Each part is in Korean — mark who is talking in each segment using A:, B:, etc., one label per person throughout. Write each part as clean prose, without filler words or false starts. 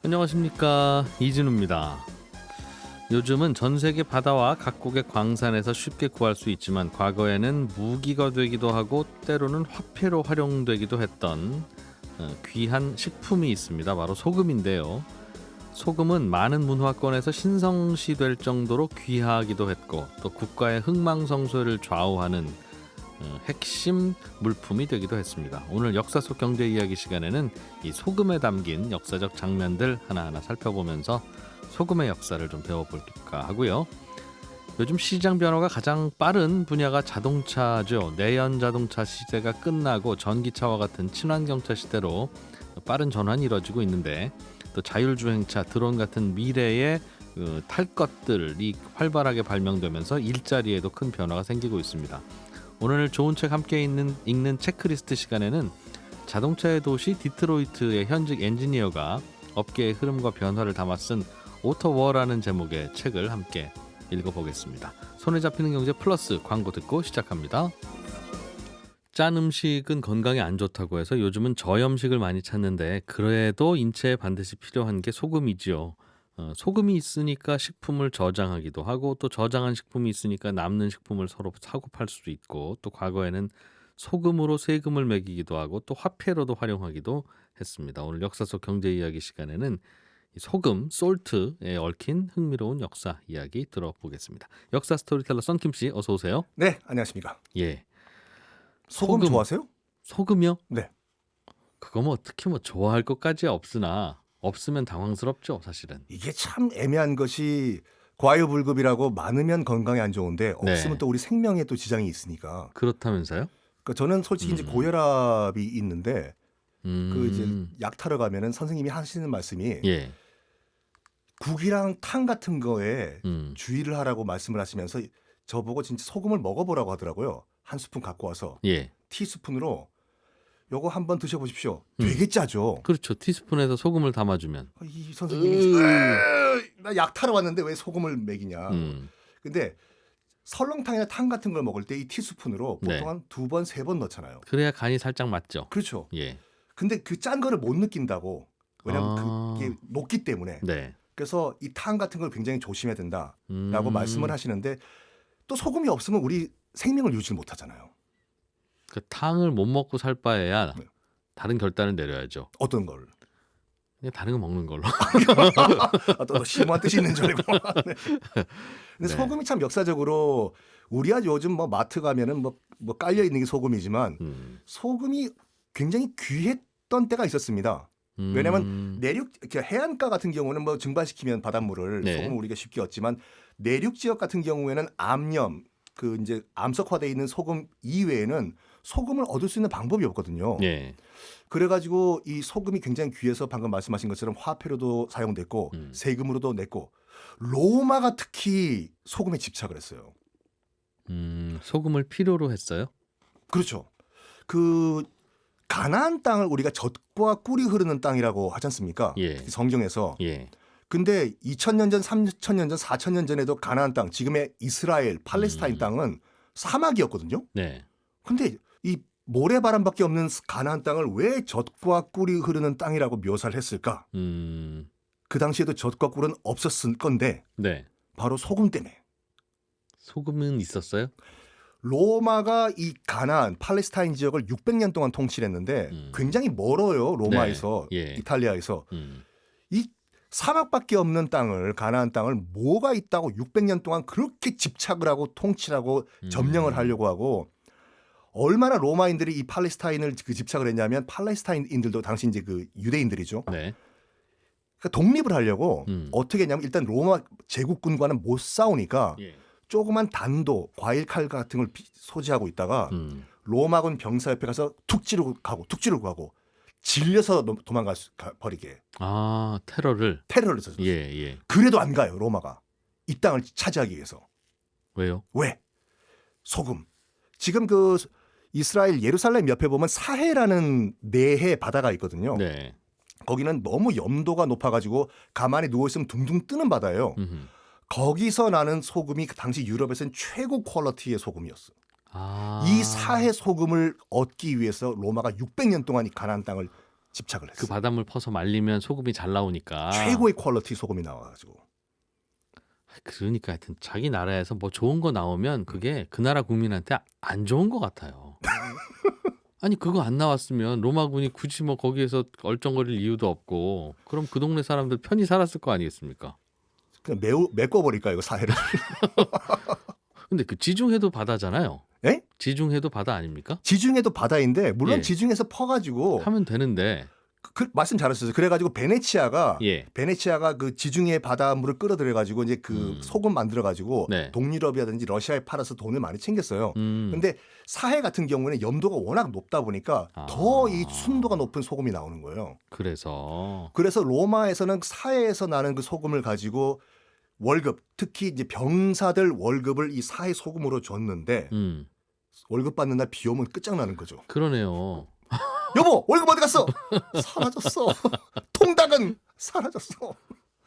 A: 안녕하십니까, 이진우입니다. 요즘은 전 세계 바다와 각국의 광산에서 쉽게 구할 수 있지만 과거에는 무기가 되기도 하고 때로는 화폐로 활용되기도 했던 귀한 식품이 있습니다. 바로 소금인데요. 소금은 많은 문화권에서 신성시될 정도로 귀하기도 했고 또 국가의 흥망성쇠를 좌우하는 핵심 물품이 되기도 했습니다. 오늘 역사 속 경제 이야기 시간에는 이 소금에 담긴 역사적 장면들 하나하나 살펴보면서 소금의 역사를 좀 배워볼까 하고요. 요즘 시장 변화가 가장 빠른 분야가 자동차죠. 내연 자동차 시대가 끝나고 전기차와 같은 친환경차 시대로 빠른 전환이 이뤄지고 있는데 또 자율주행차, 드론 같은 미래의 탈 것들이 활발하게 발명되면서 일자리에도 큰 변화가 생기고 있습니다. 오늘 좋은 책 함께 읽는 체크리스트 시간에는 자동차의 도시 디트로이트의 현직 엔지니어가 업계의 흐름과 변화를 담아 쓴 오토워라는 제목의 책을 함께 읽어보겠습니다. 손에 잡히는 경제 플러스 광고 듣고 시작합니다. 짠 음식은 건강에 안 좋다고 해서 요즘은 저염식을 많이 찾는데 그래도 인체에 반드시 필요한 게 소금이지요. 소금이 있으니까 식품을 저장하기도 하고 또 저장한 식품이 있으니까 남는 식품을 서로 사고 팔 수도 있고 또 과거에는 소금으로 세금을 매기기도 하고 또 화폐로도 활용하기도 했습니다. 오늘 역사 속 경제 이야기 시간에는 이 소금, 솔트에 얽힌 흥미로운 역사 이야기 들어보겠습니다. 역사 스토리텔러 썬킴 씨 어서 오세요.
B: 네, 안녕하십니까.
A: 예,
B: 소금 좋아하세요?
A: 소금이요?
B: 네.
A: 그거 뭐 특히 뭐 좋아할 것까지 없으나 없으면 당황스럽죠, 사실은.
B: 이게 참 애매한 것이 과유불급이라고 많으면 건강에 안 좋은데 없으면
A: 네,
B: 또 우리 생명에 또 지장이 있으니까.
A: 그렇다면서요?
B: 그러니까 저는 솔직히 이제
A: 음,
B: 고혈압이 있는데 그 이제
A: 음,
B: 약 타러 가면은 선생님이 하시는 말씀이
A: 예,
B: 국이랑 탕 같은 거에
A: 음,
B: 주의를 하라고 말씀을 하시면서 저보고 진짜 소금을 먹어보라고 하더라고요. 한 스푼 갖고 와서
A: 예,
B: 티스푼으로 요거 한번 드셔보십시오.
A: 음,
B: 되게 짜죠.
A: 그렇죠. 티스푼에서 소금을 담아주면,
B: 이 선생님이
A: 으,
B: 나 약 타러 왔는데 왜 소금을 먹이냐.
A: 음,
B: 근데 설렁탕이나 탕 같은 걸 먹을 때 이 티스푼으로 보통
A: 네,
B: 한 두 번, 세 번 넣잖아요.
A: 그래야 간이 살짝 맞죠.
B: 그렇죠.
A: 예,
B: 근데 그 짠 거를 못 느낀다고. 왜냐하면 그게
A: 아,
B: 녹기 때문에.
A: 네,
B: 그래서 이 탕 같은 걸 굉장히 조심해야 된다라고 말씀을
A: 음,
B: 하시는데 또 소금이 없으면 우리 생명을 유지 못 하잖아요.
A: 그 탕을 못 먹고 살 바에야
B: 네.
A: 다른 결단을 내려야죠.
B: 어떤 걸?
A: 그냥 다른 거 먹는 걸로.
B: 또 심오한 뜻이 있는 줄 알고. 네. 근데
A: 네,
B: 소금이 참 역사적으로 우리야 요즘 뭐 마트 가면은 뭐 깔려 있는 게 소금이지만
A: 음,
B: 소금이 굉장히 귀했던 때가 있었습니다. 왜냐하면
A: 음,
B: 내륙 이렇게 해안가 같은 경우는 뭐 증발시키면 바닷물을
A: 네,
B: 소금을 우리가 쉽게 얻지만 내륙 지역 같은 경우에는 암염 그 이제 암석화되어 있는 소금 이외에는 소금을 얻을 수 있는 방법이 없거든요.
A: 예,
B: 그래가지고 이 소금이 굉장히 귀해서 방금 말씀하신 것처럼 화폐로도 사용됐고
A: 음,
B: 세금으로도 냈고 로마가 특히 소금에 집착을 했어요.
A: 소금을 필요로 했어요?
B: 그렇죠. 그 가나안 땅을 우리가 젖과 꿀이 흐르는 땅이라고 하지 않습니까?
A: 예,
B: 성경에서.
A: 예,
B: 근데 2000년 전, 3000년 전, 4000년 전에도 가나안 땅, 지금의 이스라엘, 팔레스타인
A: 음,
B: 땅은 사막이었거든요.
A: 네,
B: 근데 이 모래바람밖에 없는 가나안 땅을 왜 젖과 꿀이 흐르는 땅이라고 묘사를 했을까?
A: 음,
B: 그 당시에도 젖과 꿀은 없었을 건데
A: 네,
B: 바로 소금 때문에.
A: 소금은 있었어요?
B: 로마가 이 가나안, 팔레스타인 지역을 600년 동안 통치를 했는데
A: 음,
B: 굉장히 멀어요.
A: 네,
B: 로마에서,
A: 예,
B: 이탈리아에서.
A: 음,
B: 이 사막밖에 없는 땅을 가나안 땅을 뭐가 있다고 600년 동안 그렇게 집착을 하고 통치를 하고 점령을
A: 음,
B: 하려고 하고 얼마나 로마인들이 이 팔레스타인을 그 집착을 했냐면 팔레스타인인들도 당시 이제 그 유대인들이죠.
A: 네,
B: 그러니까 독립을 하려고
A: 음,
B: 어떻게 했냐면 일단 로마 제국군과는 못 싸우니까
A: 예,
B: 조그만 단도, 과일 칼 같은 걸 소지하고 있다가
A: 음,
B: 로마군 병사 옆에 가서 툭 찌르고 가고 질려서 도망가 버리게
A: 아, 테러를,
B: 테러를 했었어요.
A: 예, 예,
B: 그래도 안 가요, 로마가. 이 땅을 차지하기 위해서.
A: 왜요?
B: 왜? 소금. 지금 그 이스라엘 예루살렘 옆에 보면 사해라는 내해 바다가 있거든요.
A: 네,
B: 거기는 너무 염도가 높아가지고 가만히 누워있으면 둥둥 뜨는 바다예요.
A: 음,
B: 거기서 나는 소금이 그 당시 유럽에서는 최고 퀄리티의 소금이었어. 이
A: 아,
B: 사해 소금을 얻기 위해서 로마가 600년 동안 이 가나안 땅을 집착을
A: 그
B: 했어요.
A: 바닷물 퍼서 말리면 소금이 잘 나오니까.
B: 최고의 퀄리티 소금이 나와가지고.
A: 그러니까 하여튼 자기 나라에서 뭐 좋은 거 나오면 그게 그 나라 국민한테 안 좋은 것 같아요. 아니 그거 안 나왔으면 로마군이 굳이 뭐 거기에서 얼쩡거릴 이유도 없고 그럼 그 동네 사람들 편히 살았을 거 아니겠습니까?
B: 그냥 매우 메꿔버릴까 이거 사회를.
A: 근데 그 지중해도 바다잖아요.
B: 예?
A: 지중해도 바다 아닙니까?
B: 지중해도 바다인데 물론
A: 예.
B: 지중해에서 퍼가지고
A: 하면 되는데.
B: 말씀 잘하셨어요. 그래가지고 베네치아가
A: 예.
B: 그 지중해 바닷물을 끌어들여가지고 이제 그 소금 만들어가지고
A: 네.
B: 동유럽이라든지 러시아에 팔아서 돈을 많이 챙겼어요.
A: 음.
B: 근데 사해 같은 경우에는 염도가 워낙 높다 보니까
A: 아.
B: 더 이 순도가 높은 소금이 나오는 거예요.
A: 그래서
B: 그래서 로마에서는 사해에서 나는 그 소금을 가지고 월급, 특히 이제 병사들 월급을 이 사해 소금으로 줬는데 월급 받는 날 비 오면 끝장나는 거죠.
A: 그러네요.
B: 여보, 월급 어디 갔어? 사라졌어. 통닭은 사라졌어.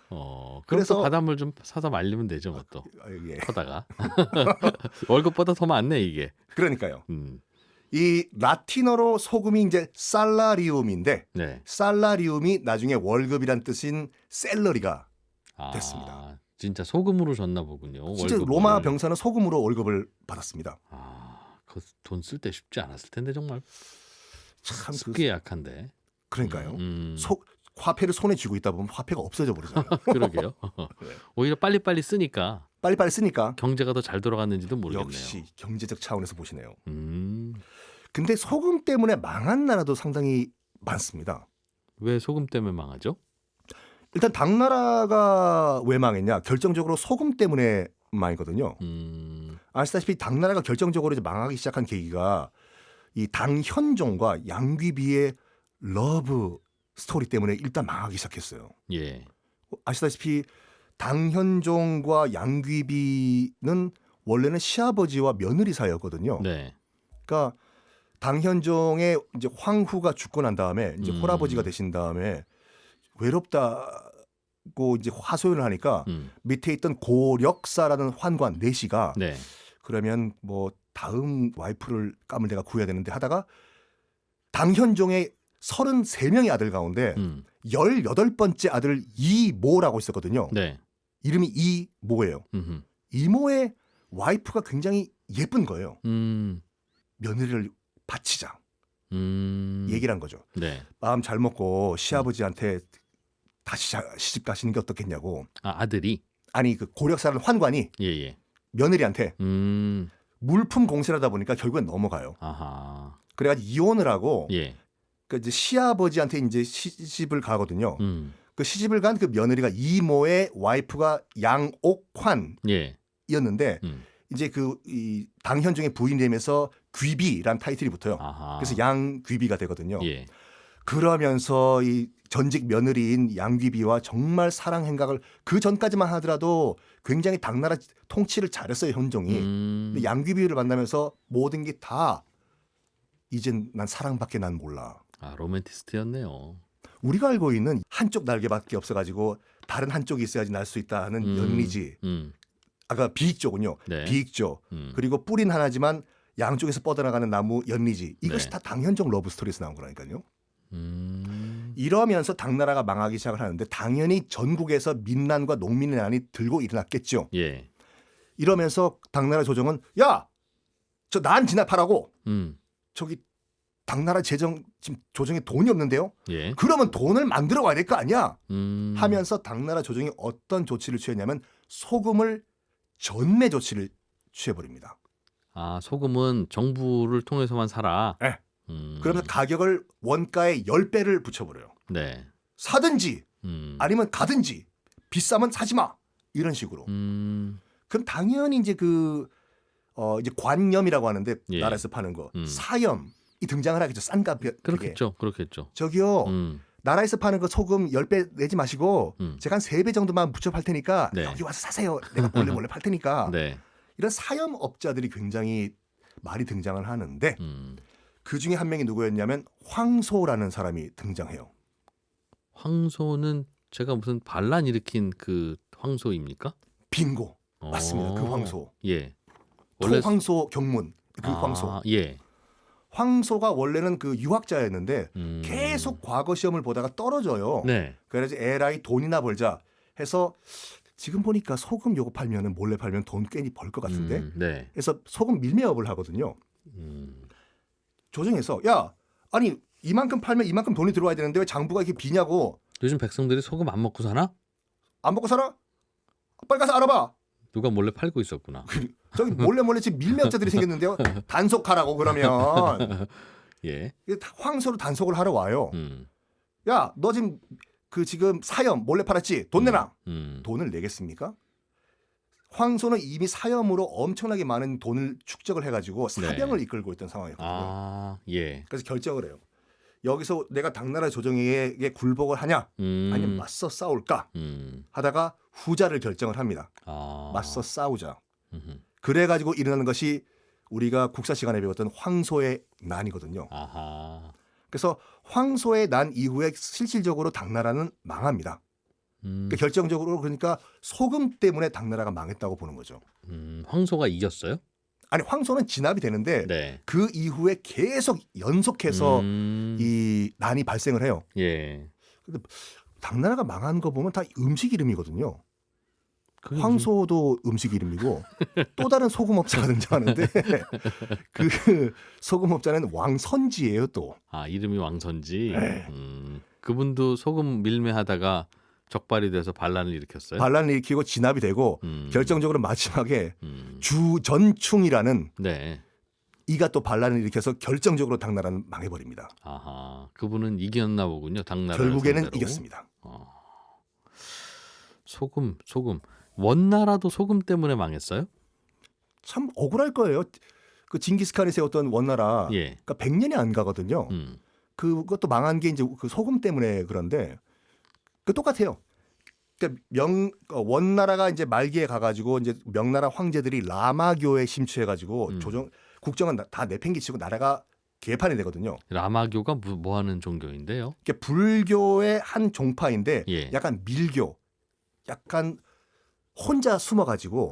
A: 그럼
B: 그래서-
A: 또 바닷물 좀 사서 말리면 되죠, 뭐 또.
B: 아, 예.
A: 퍼다가. 월급보다 더 많네 이게.
B: 그러니까요.
A: 음.
B: 이 라틴어로 소금이 이제 살라리움인데
A: 네.
B: 살라리움이 나중에 월급이란 뜻인 셀러리가
A: 아,
B: 됐습니다.
A: 진짜 소금으로 줬나 보군요.
B: 실제
A: 월급을.
B: 로마 병사는 소금으로 월급을 받았습니다.
A: 그 돈 쓸 때 쉽지 않았을 텐데 정말.
B: 참
A: 습기에 약한데.
B: 그러니까요.
A: 음.
B: 화폐를 손에 쥐고 있다 보면 화폐가 없어져 버리잖아요.
A: 그러게요.
B: 네.
A: 오히려 빨리빨리 쓰니까
B: 빨리빨리 쓰니까
A: 경제가 더 잘 돌아갔는지도 모르겠네요.
B: 역시 경제적 차원에서 보시네요.
A: 음.
B: 근데 소금 때문에 망한 나라도 상당히 많습니다.
A: 왜 소금 때문에 망하죠?
B: 일단 당나라가 왜 망했냐? 결정적으로 소금 때문에 망했거든요. 아시다시피 당나라가 결정적으로 이제 망하기 시작한 계기가 이 당현종과 양귀비의 러브 스토리 때문에 일단 망하기 시작했어요.
A: 예.
B: 아시다시피 당현종과 양귀비는 원래는 시아버지와 며느리 사이였거든요.
A: 네.
B: 그러니까 당현종의 이제 황후가 죽고 난 다음에 이제 홀아버지가 되신 다음에 외롭다고 이제 하소연을 하니까 밑에 있던 고력사라는 환관 내시가
A: 네.
B: 그러면 뭐 다음 와이프를 까물 내가 구해야 되는데 하다가 당현종의 33명의 아들 가운데 18번째 아들 이모라고 있었거든요.
A: 네.
B: 이름이 이모예요. 이모의 와이프가 굉장히 예쁜 거예요. 며느리를 바치자. 얘기를 한 거죠.
A: 네.
B: 마음 잘 먹고 시아버지한테 다시 시집 가시는 게 어떻겠냐고.
A: 아들이?
B: 아니 그 고력사라는 환관이
A: 예예.
B: 며느리한테
A: 음.
B: 물품 공세하다 보니까 결국엔 넘어가요.
A: 아하.
B: 그래가지고 이혼을 하고
A: 예.
B: 그 이제 시아버지한테 이제 시집을 가거든요. 그 시집을 간 그 며느리가 이모의 와이프가 양옥환이었는데
A: 예.
B: 이제 그 이 당현종의 부인 되면서 귀비란 타이틀이 붙어요.
A: 아하.
B: 그래서 양귀비가 되거든요.
A: 예.
B: 그러면서 이 전직 며느리인 양귀비와 정말 사랑 행각을 그 전까지만 하더라도 굉장히 당나라 통치를 잘했어요 현종이. 근데 양귀비를 만나면서 모든 게 다 이젠 난 사랑밖에 난 몰라.
A: 로맨티스트였네요.
B: 우리가 알고 있는 한쪽 날개밖에 없어가지고 다른 한쪽이 있어야지 날 수 있다는 연리지. 아까 비익조군요.
A: 네.
B: 비익조. 그리고 뿌린 하나지만 양쪽에서 뻗어나가는 나무 연리지. 이것이
A: 네.
B: 다 당현종 러브 스토리에서 나온 거라니까요. 이러면서 당나라가 망하기 시작을 하는데 당연히 전국에서 민난과 농민의 난이 들고 일어났겠죠.
A: 예.
B: 이러면서 당나라 조정은 야, 저 난 진압하라고. 저기 당나라 재정 지금 조정에 돈이 없는데요.
A: 예.
B: 그러면 돈을 만들어 와야 될 거 아니야. 하면서 당나라 조정이 어떤 조치를 취했냐면 소금을 전매 조치를 취해버립니다.
A: 소금은 정부를 통해서만 사라.
B: 네. 그러면서 가격을 원가의 10배를 붙여버려요.
A: 네.
B: 사든지 아니면 가든지 비싸면 사지 마. 이런 식으로. 그럼 당연히 이제 이제 관염이라고 하는데
A: 예.
B: 나라에서 파는 거 사염이 등장을 하겠죠. 싼 값에.
A: 그렇겠죠.
B: 저기요. 나라에서 파는 거 소금 10배 내지 마시고 제가 한 3배 정도만 붙여 팔 테니까
A: 네.
B: 여기 와서 사세요. 내가 몰래 팔 테니까.
A: 네.
B: 이런 사염업자들이 굉장히 많이 등장을 하는데 그중에 한 명이 누구였냐면 황소라는 사람이 등장해요.
A: 황소는 제가 무슨 반란 일으킨 그 황소입니까?
B: 빙고. 맞습니다. 그 황소.
A: 예.
B: 토황소 경문. 그 황소.
A: 예.
B: 황소가 원래는 그 유학자였는데 계속 과거 시험을 보다가 떨어져요.
A: 네.
B: 그래서 에라이 돈이나 벌자 해서 지금 보니까 소금 요거 팔면은 몰래 팔면 돈 괜히 벌 것 같은데.
A: 네.
B: 그래서 소금 밀매업을 하거든요. 조정해서 야 아니 이만큼 팔면 이만큼 돈이 들어와야 되는데 왜 장부가 이렇게 비냐고.
A: 요즘 백성들이 소금 안 먹고 사나?
B: 안 먹고 살아? 빨리 가서 알아봐.
A: 누가 몰래 팔고 있었구나.
B: 저기 몰래 지금 밀매업자들이 생겼는데요. 단속하라고 그러면
A: 예.
B: 황소로 단속을 하러 와요.
A: 음.
B: 야, 너 지금 지금 사염 몰래 팔았지? 돈 내놔. 돈을 내겠습니까? 황소는 이미 사염으로 엄청나게 많은 돈을 축적을 해가지고 사병을 이끌고 있던 상황이거든요.
A: 아, 예.
B: 그래서 결정을 해요. 여기서 내가 당나라 조정에게 굴복을 하냐, 아니면 맞서 싸울까 하다가 후자를 결정을 합니다. 맞서 싸우자. 그래가지고 일어나는 것이 우리가 국사 시간에 배웠던 황소의 난이거든요.
A: 아하.
B: 그래서 황소의 난 이후에 실질적으로 당나라는 망합니다. 그러니까 결정적으로 그러니까 소금 때문에 당나라가 망했다고 보는 거죠.
A: 황소가 이겼어요?
B: 아니 황소는 진압이 되는데
A: 네.
B: 그 이후에 계속 연속해서 이 난이 발생을 해요.
A: 예.
B: 근데 당나라가 망한 거 보면 다 음식 이름이거든요.
A: 그게
B: 황소도 음식 이름이고 또 다른 소금업자가 등장하는데 그 소금업자는 왕선지예요 또.
A: 아, 이름이 왕선지.
B: 네.
A: 그분도 소금 밀매하다가 적발이 돼서 반란을 일으켰어요.
B: 반란을 일으키고 진압이 되고 결정적으로 마지막에 주전충이라는
A: 네.
B: 이가 또 반란을 일으켜서 결정적으로 당나라는 망해버립니다.
A: 아하. 그분은 이겼나 보군요. 당나라.
B: 결국에는 이겼습니다.
A: 소금. 원나라도 소금 때문에 망했어요?
B: 참 억울할 거예요. 그 징기스칸이 세웠던 원나라,
A: 예.
B: 그러니까 100년이 안 가거든요. 그것도 망한 게 이제 그 소금 때문에 그런데 그 똑같아요. 그러니까 원나라가 이제 말기에 가가지고 이제 명나라 황제들이 라마교에 심취해가지고 국정은 다 내팽개치고 나라가 개판이 되거든요.
A: 라마교가 뭐 하는 종교인데요?
B: 그러니까 불교의 한 종파인데
A: 예.
B: 약간 밀교, 약간 혼자 숨어가지고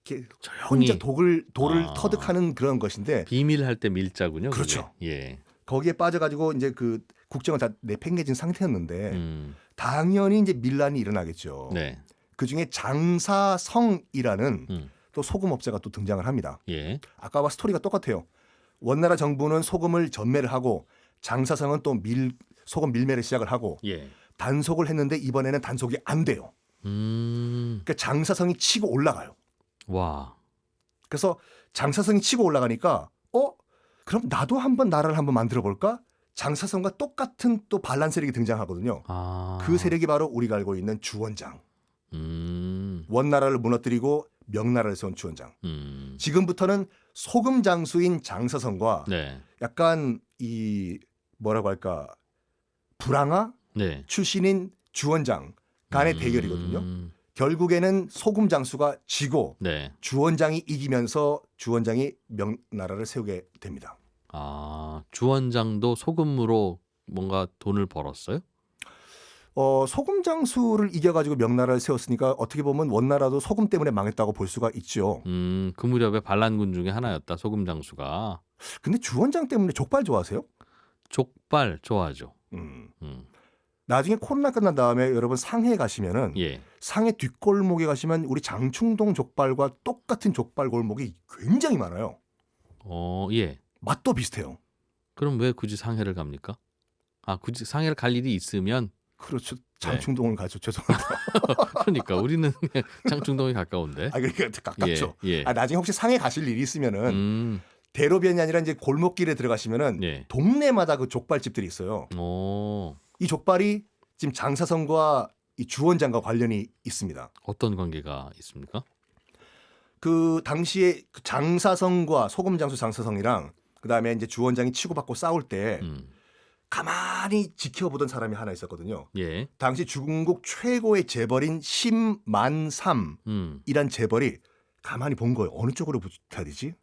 B: 이렇게 혼자 돌을 터득하는 그런 것인데
A: 비밀할 때 밀자군요.
B: 그렇죠.
A: 그게. 예.
B: 거기에 빠져가지고 이제 그 국정을 다 내팽개진 상태였는데 당연히 이제 밀란이 일어나겠죠.
A: 네.
B: 그 중에 장사성이라는 또 소금업자가 또 등장을 합니다.
A: 예.
B: 아까와 스토리가 똑같아요. 원나라 정부는 소금을 전매를 하고 장사성은 또 소금 밀매를 시작을 하고
A: 예.
B: 단속을 했는데 이번에는 단속이 안 돼요. 그러니까 장사성이 치고 올라가요.
A: 와.
B: 그래서 장사성이 치고 올라가니까 그럼 나도 한번 나라를 한번 만들어 볼까? 장사성과 똑같은 또 반란 세력이 등장하거든요. 그 세력이 바로 우리가 알고 있는 주원장. 원나라를 무너뜨리고 명나라를 세운 주원장. 지금부터는 소금 장수인 장사성과
A: 네.
B: 약간 이 뭐라고 할까 불황아
A: 네.
B: 출신인 주원장 간의 대결이거든요. 결국에는 소금 장수가 지고
A: 네.
B: 주원장이 이기면서 주원장이 명나라를 세우게 됩니다.
A: 주원장도 소금으로 뭔가 돈을 벌었어요?
B: 소금 장수를 이겨가지고 명나라를 세웠으니까 어떻게 보면 원나라도 소금 때문에 망했다고 볼 수가 있죠.
A: 그 무렵에 반란군 중에 하나였다. 소금 장수가.
B: 근데 주원장 때문에 족발 좋아하세요?
A: 족발 좋아하죠.
B: 나중에 코로나 끝난 다음에 여러분 상해 가시면은
A: 예.
B: 상해 뒷골목에 가시면 우리 장충동 족발과 똑같은 족발 골목이 굉장히 많아요.
A: 예.
B: 맛도 비슷해요.
A: 그럼 왜 굳이 상해를 갑니까? 굳이 상해를 갈 일이 있으면
B: 그렇죠. 장충동을 가죠. 죄송합니다.
A: 그러니까 우리는 장충동이 가까운데.
B: 그러니까 가깝죠.
A: 예.
B: 나중에 혹시 상해 가실 일이 있으면은 대로변이 아니라 이제 골목길에 들어가시면은 동네마다 그 족발집들이 있어요. 이 족발이 지금 장사성과 이 주원장과 관련이 있습니다.
A: 어떤 관계가 있습니까?
B: 그 당시에 그 장사성과 소금 장수 장사성이랑 그다음에 이제 주원장이 치고받고 싸울 때 가만히 지켜보던 사람이 하나 있었거든요.
A: 예.
B: 당시 중국 최고의 재벌인 심만삼이란 재벌이 가만히 본 거예요. 어느 쪽으로 붙어야 되지?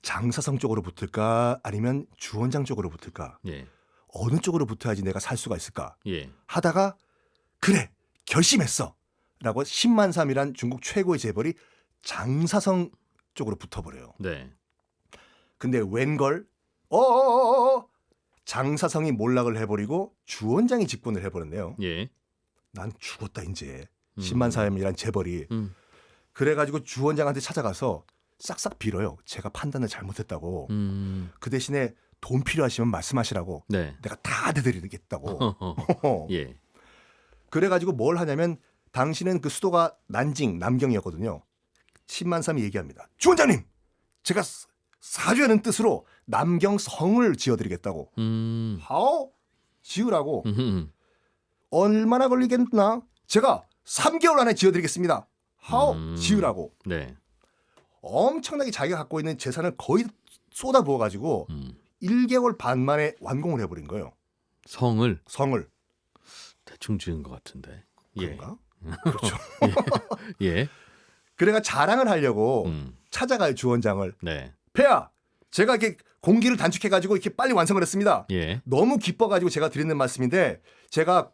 B: 장사성 쪽으로 붙을까 아니면 주원장 쪽으로 붙을까?
A: 예.
B: 어느 쪽으로 붙어야지 내가 살 수가 있을까?
A: 예.
B: 하다가 그래 결심했어 라고 심만삼이란 중국 최고의 재벌이 장사성 쪽으로 붙어버려요.
A: 네.
B: 근데 웬걸 어어어어 장사성이 몰락을 해버리고 주원장이 직분을 해버렸네요.
A: 예.
B: 난 죽었다 이제. 10만 사람이란 재벌이.
A: 음.
B: 그래가지고 주원장한테 찾아가서 싹싹 빌어요. 제가 판단을 잘못했다고. 그 대신에 돈 필요하시면 말씀하시라고.
A: 네.
B: 내가 다 대드리겠다고.
A: 예.
B: 그래가지고 뭘 하냐면 당신은 그 수도가 난징 남경이었거든요. 10만 삼이 얘기합니다. 주원장님, 제가 사죄하는 뜻으로 남경 성을 지어드리겠다고. 하오? 지으라고. 얼마나 걸리겠나? 제가 3개월 안에 지어드리겠습니다. 하오? 지으라고.
A: 네.
B: 엄청나게 자기가 갖고 있는 재산을 거의 쏟아부어가지고 1개월 반 만에 완공을 해버린 거예요.
A: 성을
B: 대충
A: 지은 것 같은데. 예.
B: 그런가? 그렇죠.
A: 예.
B: 그래가 자랑을 하려고 찾아가요 주원장을.
A: 네.
B: 폐하, 제가 이렇게 공기를 단축해가지고 이렇게 빨리 완성을 했습니다.
A: 예.
B: 너무 기뻐가지고 제가 드리는 말씀인데 제가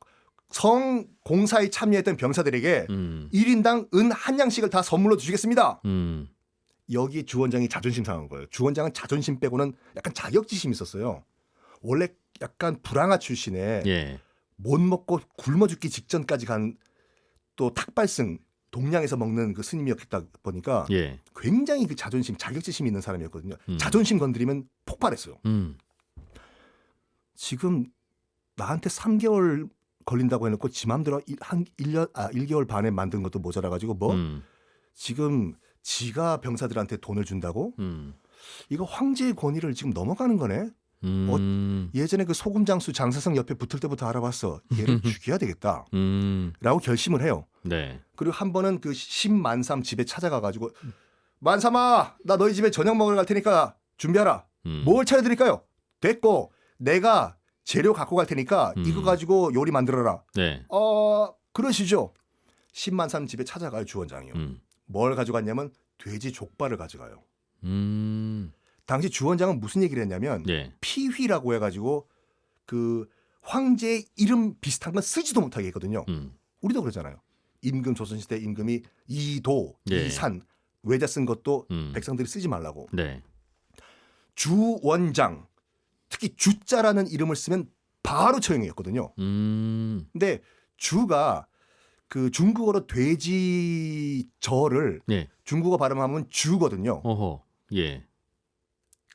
B: 성 공사에 참여했던 병사들에게 1인당 은 한 양씩을 다 선물로 주시겠습니다. 여기 주원장이 자존심 상한 거예요. 주원장은 자존심 빼고는 약간 자격지심이 있었어요. 원래 약간 불황아 출신에
A: 예.
B: 못 먹고 굶어 죽기 직전까지 간 또 탁발승 동양에서 먹는 그 스님이었다 보니까
A: 예.
B: 굉장히 그 자존심, 자격지심이 있는 사람이었거든요. 자존심 건드리면 폭발했어요. 지금 나한테 3개월 걸린다고 해놓고 지 맘대로 한 1개월 반에 만든 것도 모자라가지고 뭐 지금 지가 병사들한테 돈을 준다고? 이거 황제의 권위를 지금 넘어가는 거네. 예전에 그 소금장수 장사성 옆에 붙을 때부터 알아봤어. 얘를 죽여야 되겠다. 라고 결심을 해요.
A: 네.
B: 그리고 한 번은 그 10만삼 집에 찾아가가지고 만삼아, 나 너희 집에 저녁 먹으러 갈 테니까 준비하라. 뭘 차려드릴까요? 됐고 내가 재료 갖고 갈 테니까 이거 가지고 요리 만들어라.
A: 네.
B: 그러시죠. 10만삼 집에 찾아가요 주원장이요. 뭘 가져갔냐면 돼지 족발을 가져가요. 당시 주원장은 무슨 얘기를 했냐면
A: 예.
B: 피휘라고 해가지고 그 황제의 이름 비슷한 건 쓰지도 못하게 했거든요. 우리도 그러잖아요. 임금 조선시대 임금이 이도,
A: 예.
B: 이산 외자 쓴 것도 백성들이 쓰지 말라고.
A: 네.
B: 주원장 특히 주자라는 이름을 쓰면 바로 처형이었거든요. 근데 주가 그 중국어로 돼지저를
A: 예.
B: 중국어 발음하면 주거든요.
A: 어허. 예.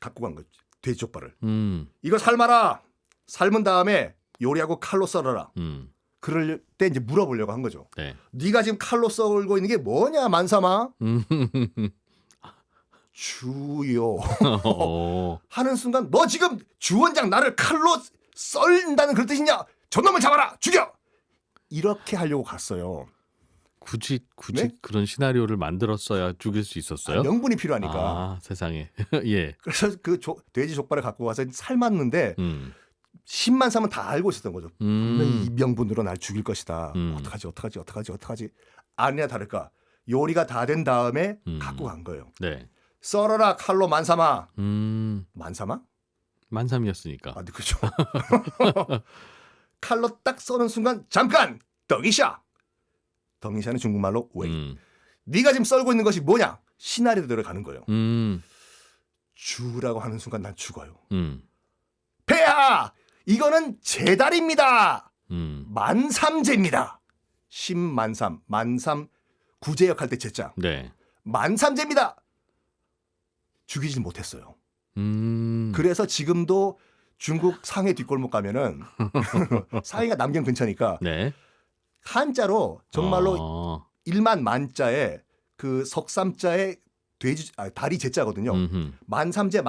B: 갖고 간 거지. 돼지 족발을.
A: 음.
B: 이거 삶아라. 삶은 다음에 요리하고 칼로 썰어라. 그럴 때 이제 물어보려고 한 거죠.
A: 네.
B: 네가 지금 칼로 썰고 있는 게 뭐냐 만삼아? 주요. 하는 순간 너 지금 주원장 나를 칼로 썰는다는 그런 뜻이냐? 저놈을 잡아라. 죽여. 이렇게 하려고 갔어요.
A: 굳이
B: 네?
A: 그런 시나리오를 만들었어야 죽일 수 있었어요?
B: 명분이 필요하니까.
A: 아, 세상에. 예.
B: 그래서 그 돼지 족발을 갖고 가서 삶았는데 10만 삼은 다 알고 있었던 거죠. 분명히 이 명분으로 날 죽일 것이다. 어떡하지. 아니나 다를까. 요리가 다 된 다음에 갖고 간 거예요.
A: 네.
B: 썰어라 칼로 만삼아. 만삼아?
A: 만삼이었으니까.
B: 네, 그렇죠. 칼로 딱 써는 순간 잠깐 덩이샤. 덩이샤는 중국말로 웨이. 네가 지금 썰고 있는 것이 뭐냐? 시나리오대로 가는 거예요. 주라고 하는 순간 난 죽어요. 폐하! 이거는 제달입니다. 만삼제입니다. 10만삼. 만삼 구제역 할 때 제자.
A: 네.
B: 만삼제입니다. 죽이질 못했어요. 그래서 지금도 중국 상해 뒷골목 가면은 상해가 남경 근처니까
A: 네.
B: 한자로 정말로 1만 만자에 그 석삼자에 돼지 다리 제자거든요. 만삼제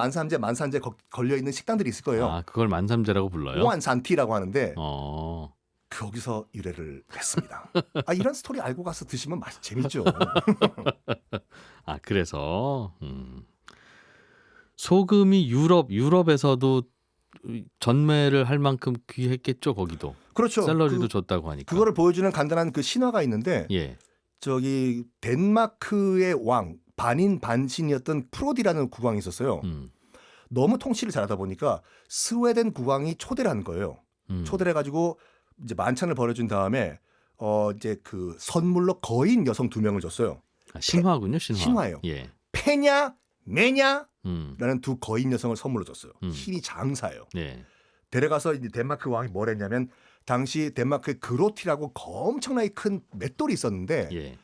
B: 걸려 있는 식당들이 있을 거예요.
A: 아, 그걸 만삼제라고 불러요?
B: 오한산티라고 하는데 거기서 유래를 했습니다. 이런 스토리 알고 가서 드시면 재밌죠.
A: 아, 그래서 소금이 유럽에서도 전매를 할 만큼 귀했겠죠, 거기도.
B: 그렇죠.
A: 샐러리도 줬다고 하니까.
B: 그거를 보여주는 간단한 그 신화가 있는데
A: 예.
B: 저기 덴마크의 왕 반인 반신이었던 프로디라는 국왕이 있었어요. 너무 통치를 잘하다 보니까 스웨덴 국왕이 초대를 한 거예요. 초대를 해가지고 이제 만찬을 벌여준 다음에 이제 그 선물로 거인 여성 2명을 줬어요.
A: 신화군요, 신화.
B: 신화예요.
A: 예.
B: 페냐 메냐라는 두 거인 여성을 선물로 줬어요. 힘이 장사예요.
A: 예.
B: 데려가서 이제 덴마크 왕이 뭘 했냐면 당시 덴마크에 그로티라고 엄청나게 큰 맷돌이 있었는데
A: 예.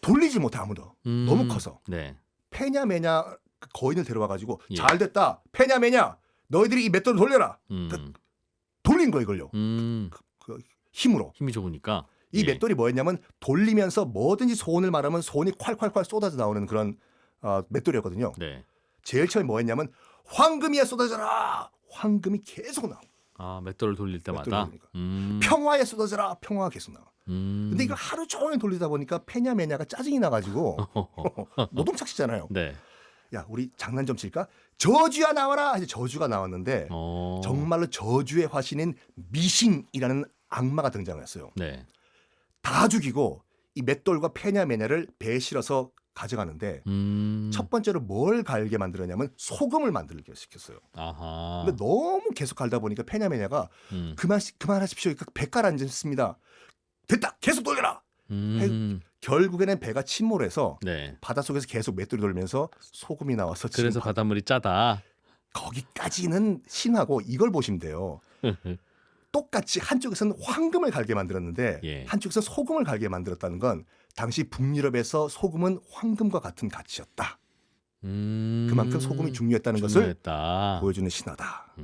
B: 돌리지 못해 아무도. 너무 커서.
A: 네.
B: 페냐 메냐 그 거인을 데려와가지고
A: 예.
B: 잘 됐다. 페냐 메냐 너희들이 이 맷돌을 돌려라. 돌린 거 이걸요. 그 힘으로.
A: 힘이 좋으니까.
B: 이
A: 예.
B: 맷돌이 뭐였냐면 돌리면서 뭐든지 소원을 말하면 소원이 콸콸콸 쏟아져 나오는 그런 맷돌이었거든요.
A: 네.
B: 제일 처음에 뭐였냐면 황금이야 쏟아져라. 황금이 계속 나와.
A: 아, 맷돌을 돌릴 때마다.
B: 맷돌을 돌리니까. 평화에 쏟아져라. 평화가 계속 나와. 근데 이걸 하루 종일 돌리다 보니까 페냐 메냐가 짜증이 나가지고 노동착시잖아요.
A: 네.
B: 야 우리 장난 좀 칠까? 저주야 나와라. 이제 저주가 나왔는데 정말로 저주의 화신인 미싱이라는 악마가 등장했어요.
A: 네.
B: 다 죽이고 이 맷돌과 페냐 메냐를 배에 실어서 가져가는데 첫 번째로 뭘 갈게 만들었냐면 소금을 만들게 시켰어요.
A: 아하.
B: 근데 너무 계속 갈다 보니까 페냐 메냐가 그만하십시오. 배 가라앉았습니다. 됐다. 계속 돌려라. 결국에는 배가 침몰해서
A: 네.
B: 바닷속에서 계속 맷돌이 돌면서 소금이 나와서 지금
A: 그래서 바닷물이 짜다.
B: 거기까지는 신하고 이걸 보시면 돼요. 똑같이 한쪽에서는 황금을 갈게 만들었는데
A: 예.
B: 한쪽에서 소금을 갈게 만들었다는 건 당시 북유럽에서 소금은 황금과 같은 가치였다. 그만큼 소금이 중요했다는
A: 중요했다.
B: 것을 보여주는 신화다.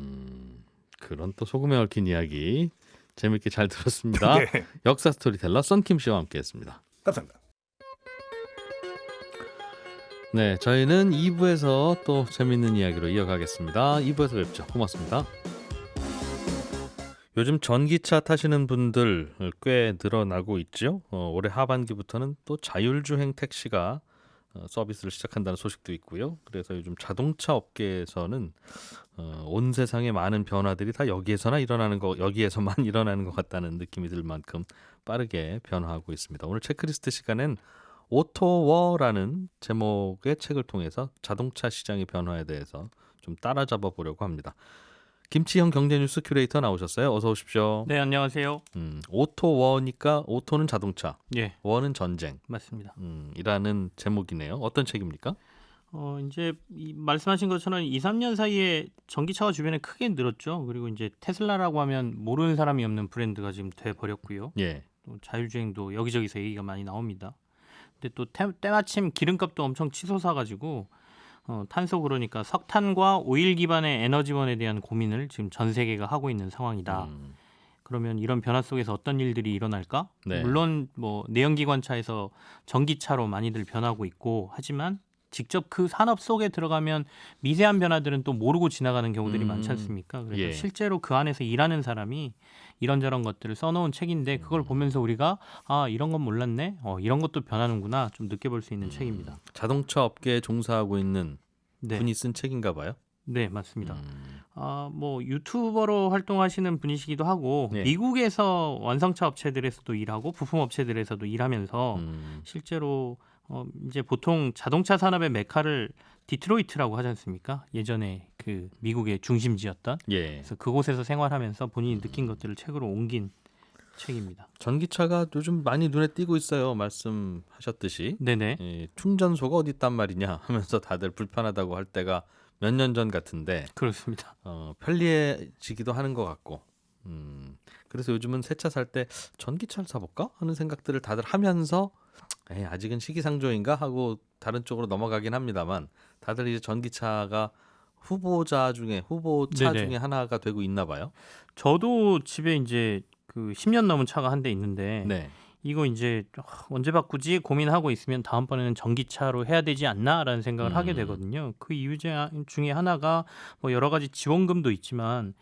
A: 그런 또 소금에 얽힌 이야기 재밌게 잘 들었습니다.
B: 네.
A: 역사 스토리텔러 썬킴 씨와 함께했습니다.
B: 감사합니다.
A: 네, 저희는 2부에서 또 재밌는 이야기로 이어가겠습니다. 2부에서 뵙죠. 고맙습니다. 요즘 전기차 타시는 분들 꽤 늘어나고 있죠. 올해 하반기부터는 또 자율주행 택시가 서비스를 시작한다는 소식도 있고요. 그래서 요즘 자동차 업계에서는 온 세상의 많은 변화들이 다 여기에서만 일어나는 것 같다는 느낌이 들 만큼 빠르게 변화하고 있습니다. 오늘 체크리스트 시간엔 오토워라는 제목의 책을 통해서 자동차 시장의 변화에 대해서 좀 따라잡아 보려고 합니다. 김치형 경제뉴스 큐레이터 나오셨어요. 어서 오십시오.
C: 네, 안녕하세요.
A: 오토워니까 오토는 자동차,
C: 예,
A: 워는 전쟁.
C: 맞습니다.
A: 이라는 제목이네요. 어떤 책입니까?
C: 이제 말씀하신 것처럼 2, 3년 사이에 전기차가 주변에 크게 늘었죠. 그리고 이제 테슬라라고 하면 모르는 사람이 없는 브랜드가 지금 돼 버렸고요.
A: 예.
C: 또 자율주행도 여기저기서 얘기가 많이 나옵니다. 근데 또 때마침 기름값도 엄청 치솟아가지고 탄소 그러니까 석탄과 오일 기반의 에너지원에 대한 고민을 지금 전 세계가 하고 있는 상황이다. 그러면 이런 변화 속에서 어떤 일들이 일어날까?
A: 네.
C: 물론 뭐 내연기관차에서 전기차로 많이들 변하고 있고 하지만 직접 그 산업 속에 들어가면 미세한 변화들은 또 모르고 지나가는 경우들이 많지 않습니까? 그래서
A: 예.
C: 실제로 그 안에서 일하는 사람이 이런저런 것들을 써놓은 책인데 그걸 보면서 우리가 아 이런 건 몰랐네, 이런 것도 변하는구나 좀 느껴볼 수 있는 책입니다.
A: 자동차 업계에 종사하고 있는
C: 네,
A: 분이 쓴 책인가 봐요.
C: 네 맞습니다. 뭐 유튜버로 활동하시는 분이시기도 하고
A: 네.
C: 미국에서 완성차 업체들에서도 일하고 부품 업체들에서도 일하면서 실제로 이제 보통 자동차 산업의 메카를 디트로이트라고 하지 않습니까? 예전에 그 미국의 중심지였던.
A: 예.
C: 그래서 그곳에서 생활하면서 본인이 느낀 것들을 책으로 옮긴 책입니다.
A: 전기차가 요즘 많이 눈에 띄고 있어요. 말씀하셨듯이.
C: 네네.
A: 예, 충전소가 어디 있단 말이냐 하면서 다들 불편하다고 할 때가 몇 년 전 같은데
C: 그렇습니다.
A: 편리해지기도 하는 것 같고 그래서 요즘은 새 차 살 때 전기차를 사볼까 하는 생각들을 다들 하면서 아직은 시기상조인가 하고 다른 쪽으로 넘어가긴 합니다만 다들 이제 전기차가 후보차
C: 네네.
A: 중에 하나가 되고 있나 봐요.
C: 저도 집에 이제 그 10년 넘은 차가 한 대 있는데
A: 네.
C: 이거 이제 언제 바꾸지 고민하고 있으면 다음번에는 전기차로 해야 되지 않나라는 생각을 하게 되거든요. 그 이유 중에 하나가 뭐 여러 가지 지원금도 있지만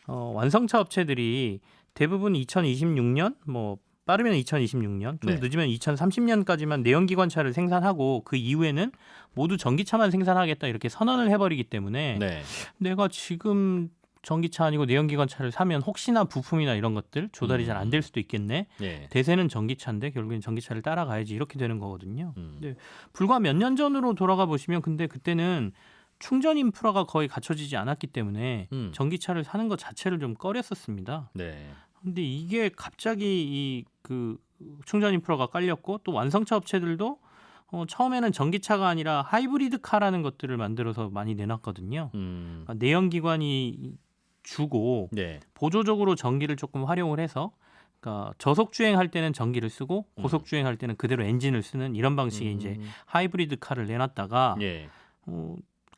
C: 완성차 업체들이 대부분 2026년 뭐 빠르면 2026년 좀
A: 네.
C: 늦으면 2030년까지만 내연기관차를 생산하고 그 이후에는 모두 전기차만 생산하겠다 이렇게 선언을 해버리기 때문에
A: 네.
C: 내가 지금 전기차 아니고 내연기관차를 사면 혹시나 부품이나 이런 것들 조달이 잘 안 될 수도 있겠네.
A: 예.
C: 대세는 전기차인데 결국엔 전기차를 따라가야지 이렇게 되는 거거든요. 근데 불과 몇 년 전으로 돌아가 보시면 근데 그때는 충전 인프라가 거의 갖춰지지 않았기 때문에 전기차를 사는 것 자체를 좀 꺼렸었습니다.
A: 네.
C: 근데 이게 갑자기 이 그 충전 인프라가 깔렸고 또 완성차 업체들도 처음에는 전기차가 아니라 하이브리드 카라는 것들을 만들어서 많이 내놨거든요. 그러니까 내연기관이 주고
A: 네.
C: 보조적으로 전기를 조금 활용을 해서 그러니까 저속 주행할 때는 전기를 쓰고 고속 주행할 때는 그대로 엔진을 쓰는 이런 방식의 이제 하이브리드 카를 내놨다가
A: 예.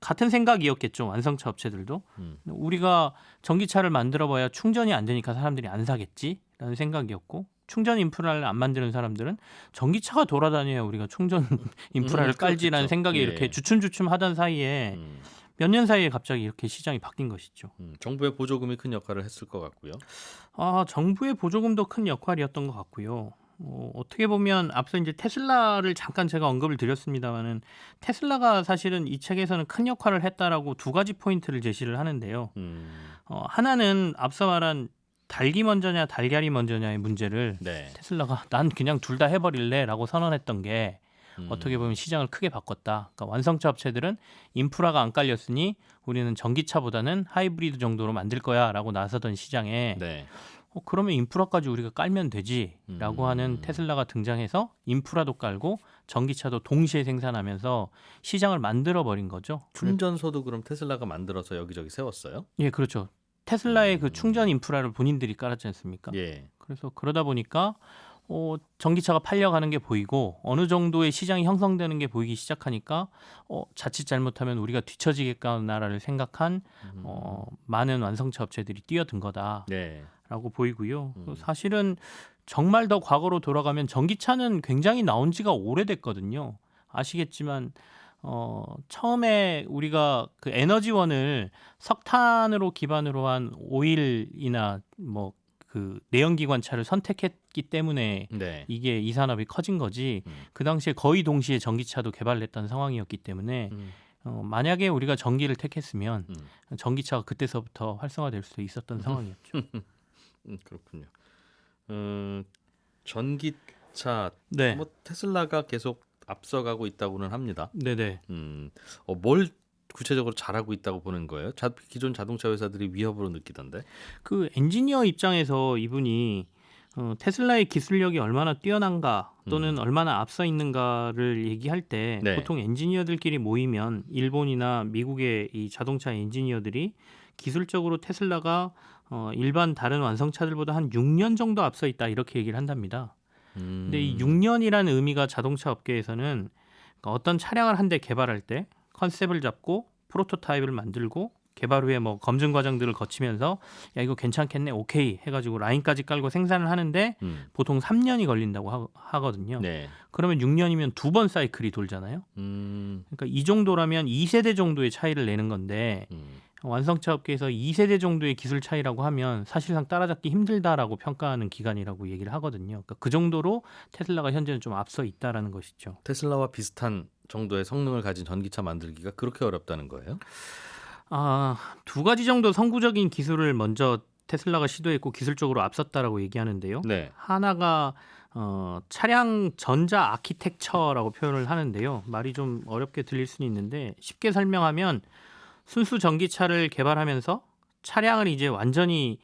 C: 같은 생각이었겠죠. 완성차 업체들도 우리가 전기차를 만들어봐야 충전이 안 되니까 사람들이 안 사겠지라는 생각이었고 충전 인프라를 안 만드는 사람들은 전기차가 돌아다녀야 우리가 충전 인프라를 깔지라는
A: 그렇겠죠.
C: 생각에
A: 예.
C: 이렇게 주춤주춤 하던 사이에 몇 년 사이에 갑자기 이렇게 시장이 바뀐 것이죠.
A: 정부의 보조금이 큰 역할을 했을 것 같고요.
C: 정부의 보조금도 큰 역할이었던 것 같고요. 어떻게 보면 앞서 이제 테슬라를 잠깐 제가 언급을 드렸습니다만은 테슬라가 사실은 이 책에서는 큰 역할을 했다라고 두 가지 포인트를 제시를 하는데요. 하나는 앞서 말한 닭이 먼저냐 달걀이 먼저냐의 문제를
A: 네.
C: 테슬라가 난 그냥 둘 다 해버릴래라고 선언했던 게 어떻게 보면 시장을 크게 바꿨다. 그러니까 완성차 업체들은 인프라가 안 깔렸으니 우리는 전기차보다는 하이브리드 정도로 만들 거야라고 나서던 시장에
A: 네.
C: 그러면 인프라까지 우리가 깔면 되지라고 하는 테슬라가 등장해서 인프라도 깔고 전기차도 동시에 생산하면서 시장을 만들어 버린 거죠.
A: 충전소도 그럼 테슬라가 만들어서 여기저기 세웠어요?
C: 예, 그렇죠. 테슬라의 그 충전 인프라를 본인들이 깔았지 않습니까?
A: 예.
C: 그래서 그러다 보니까 전기차가 팔려가는 게 보이고 어느 정도의 시장이 형성되는 게 보이기 시작하니까 자칫 잘못하면 우리가 뒤처지겠구나를 생각한 많은 완성차 업체들이 뛰어든 거다라고
A: 네.
C: 보이고요. 사실은 정말 더 과거로 돌아가면 전기차는 굉장히 나온 지가 오래됐거든요. 아시겠지만 처음에 우리가 그 에너지원을 석탄으로 기반으로 한 오일이나 뭐 그 내연기관차를 선택했기 때문에
A: 네.
C: 이게 이 산업이 커진 거지. 그 당시에 거의 동시에 전기차도 개발됐던 상황이었기 때문에 만약에 우리가 전기를 택했으면 전기차가 그때서부터 활성화될 수도 있었던 상황이었죠.
A: 그렇군요. 전기차
C: 네.
A: 뭐 테슬라가 계속 앞서가고 있다고는 합니다.
C: 네네.
A: 뭘 구체적으로 잘하고 있다고 보는 거예요? 기존 자동차 회사들이 위협으로 느끼던데.
C: 그 엔지니어 입장에서 이분이 테슬라의 기술력이 얼마나 뛰어난가 또는 얼마나 앞서 있는가를 얘기할 때
A: 네.
C: 보통 엔지니어들끼리 모이면 일본이나 미국의 이 자동차 엔지니어들이 기술적으로 테슬라가 일반 다른 완성차들보다 한 6년 정도 앞서 있다 이렇게 얘기를 한답니다. 근데 이 6년이라는 의미가 자동차 업계에서는 그러니까 어떤 차량을 한 대 개발할 때 컨셉을 잡고 프로토타입을 만들고 개발 후에 뭐 검증 과정들을 거치면서 야 이거 괜찮겠네 오케이 해가지고 라인까지 깔고 생산을 하는데 보통 3년이 걸린다고 하거든요.
A: 네.
C: 그러면 6년이면 두 번 사이클이 돌잖아요. 그러니까 이 정도라면 2세대 정도의 차이를 내는 건데 완성차 업계에서 2세대 정도의 기술 차이라고 하면 사실상 따라잡기 힘들다라고 평가하는 기관이라고 얘기를 하거든요. 그러니까 그 정도로 테슬라가 현재는 좀 앞서 있다라는 것이죠.
A: 테슬라와 비슷한 정도의 성능을 가진 전기차 만들기가 그렇게 어렵다는 거예요?
C: 두 가지 정도 선구적인 기술을 먼저 테슬라가 시도했고 기술적으로 앞섰다라고 얘기하는데요.
A: 네.
C: 하나가 차량 전자 아키텍처라고 표현을 하는데요. 말이 좀 어렵게 들릴 수는 있는데 쉽게 설명하면 순수 전기차를 개발하면서 차량을 이제 완전히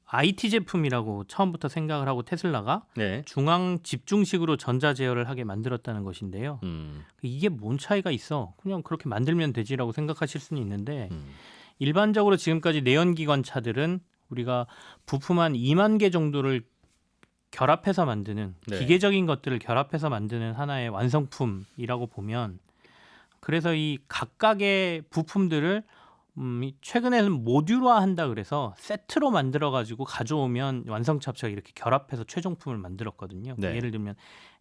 C: IT 제품이라고 처음부터 생각을 하고 테슬라가
A: 네.
C: 중앙 집중식으로 전자 제어를 하게 만들었다는 것인데요. 이게 뭔 차이가 있어? 그냥 그렇게 만들면 되지라고 생각하실 수는 있는데 일반적으로 지금까지 내연기관 차들은 우리가 부품 한 2만 개 정도를 결합해서 만드는
A: 네.
C: 기계적인 것들을 결합해서 만드는 하나의 완성품이라고 보면 그래서 이 각각의 부품들을 최근에는 모듈화한다 그래서 세트로 만들어 가지고 가져오면 완성차 업체가 이렇게 결합해서 최종품을 만들었거든요.
A: 네.
C: 예를 들면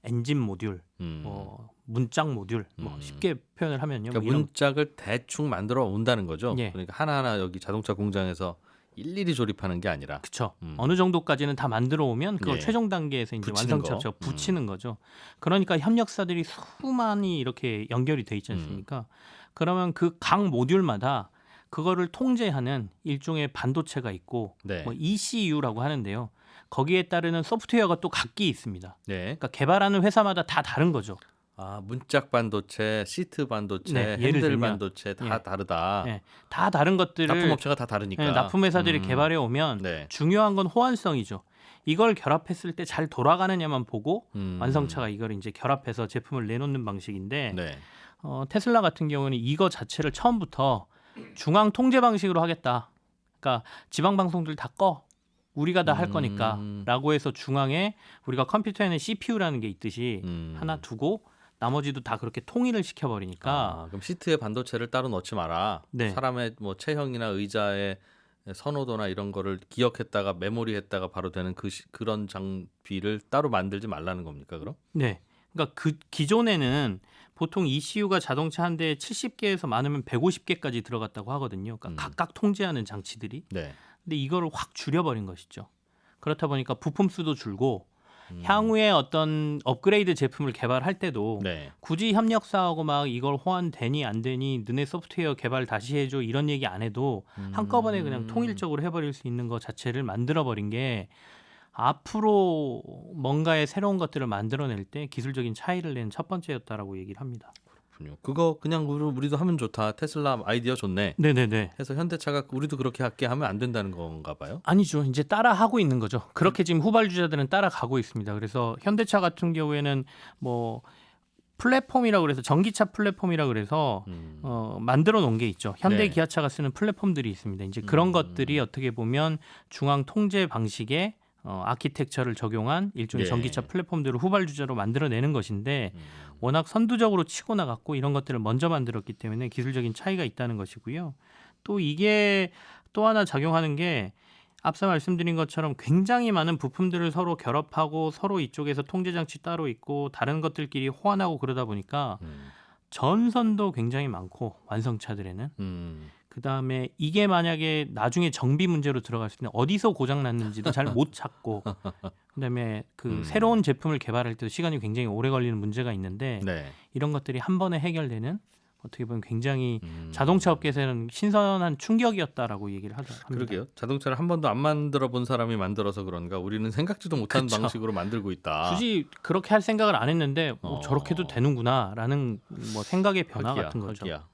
C: 엔진 모듈, 뭐 문짝 모듈, 뭐 쉽게 표현을 하면요.
A: 그러니까
C: 뭐 이런
A: 문짝을 대충 만들어 온다는 거죠.
C: 예.
A: 그러니까 하나하나 여기 자동차 공장에서 일일이 조립하는 게 아니라.
C: 그쵸. 어느 정도까지는 다 만들어 오면 그걸
A: 예.
C: 최종 단계에서 이제
A: 붙이는
C: 완성차
A: 거.
C: 업체가 붙이는 거죠. 그러니까 협력사들이 수많이 이렇게 연결이 돼 있지 않습니까? 그러면 그 각 모듈마다 그거를 통제하는 일종의 반도체가 있고
A: 네.
C: 뭐 ECU라고 하는데요. 거기에 따르는 소프트웨어가 또 각기 있습니다.
A: 네.
C: 그러니까 개발하는 회사마다 다 다른 거죠.
A: 문짝 반도체, 시트 반도체,
C: 네, 예를
A: 핸들
C: 들면,
A: 반도체 다
C: 예.
A: 다르다.
C: 네, 다 다른 것들을
A: 납품 업체가 다 다르니까.
C: 납품 회사들이 개발해 오면
A: 네.
C: 중요한 건 호환성이죠. 이걸 결합했을 때 잘 돌아가느냐만 보고
A: 음.
C: 완성차가 이걸 이제 결합해서 제품을 내놓는 방식인데
A: 네.
C: 테슬라 같은 경우는 이거 자체를 처음부터 중앙 통제 방식으로 하겠다. 그러니까 지방 방송들 다 꺼. 우리가 다 할 거니까라고 해서 중앙에 우리가 컴퓨터에는 CPU라는 게 있듯이 하나 두고 나머지도 다 그렇게 통일을 시켜버리니까
A: 그럼 시트에 반도체를 따로 넣지 마라.
C: 네.
A: 사람의 뭐 체형이나 의자의 선호도나 이런 거를 기억했다가 메모리했다가 바로 되는 그런 장비를 따로 만들지 말라는 겁니까? 그럼?
C: 네. 그러니까 그 기존에는 보통 ECU가 자동차 한 대에 70개에서 많으면 150개까지 들어갔다고 하거든요. 그러니까 각각 통제하는 장치들이.
A: 네.
C: 근데 이거를 확 줄여버린 것이죠. 그렇다 보니까 부품 수도 줄고 향후에 어떤 업그레이드 제품을 개발할 때도
A: 네.
C: 굳이 협력사하고 막 이걸 호환되니 안 되니 너네 소프트웨어 개발 다시 해줘 이런 얘기 안 해도 한꺼번에 그냥 통일적으로 해버릴 수 있는 것 자체를 만들어버린 게 앞으로 뭔가의 새로운 것들을 만들어낼 때 기술적인 차이를 낸 첫 번째였다라고 얘기를 합니다.
A: 그렇군요. 그거 그냥 우리도 하면 좋다. 테슬라 아이디어 좋네.
C: 네네네.
A: 해서 현대차가 우리도 그렇게 할게 하면 안 된다는 건가 봐요.
C: 아니죠. 이제 따라 하고 있는 거죠. 그렇게 지금 후발주자들은 따라가고 있습니다. 그래서 현대차 같은 경우에는 뭐 플랫폼이라고 그래서 전기차 플랫폼이라고 그래서 만들어 놓은 게 있죠. 현대
A: 네.
C: 기아차가 쓰는 플랫폼들이 있습니다. 이제 그런 것들이 어떻게 보면 중앙 통제 방식의 아키텍처를 적용한 일종의
A: 예.
C: 전기차 플랫폼들을 후발주자로 만들어내는 것인데 워낙 선두적으로 치고 나갔고 이런 것들을 먼저 만들었기 때문에 기술적인 차이가 있다는 것이고요. 또 이게 또 하나 작용하는 게 앞서 말씀드린 것처럼 굉장히 많은 부품들을 서로 결합하고 서로 이쪽에서 통제장치 따로 있고 다른 것들끼리 호환하고 그러다 보니까 전선도 굉장히 많고 완성차들에는 그다음에 이게 만약에 나중에 정비 문제로 들어갔을 때 어디서 고장 났는지도 잘 못 찾고 그다음에 그 새로운 제품을 개발할 때도 시간이 굉장히 오래 걸리는 문제가 있는데
A: 네.
C: 이런 것들이 한 번에 해결되는 어떻게 보면 굉장히 자동차 업계에서는 신선한 충격이었다라고 얘기를 합니다.
A: 그러게요. 자동차를 한 번도 안 만들어 본 사람이 만들어서 그런가 우리는 생각지도 못한
C: 그쵸.
A: 방식으로 만들고 있다.
C: 굳이 그렇게 할 생각을 안 했는데 저렇게도 되는구나라는 뭐 생각의 변화
A: 하기야,
C: 같은 거죠.
A: 하기야.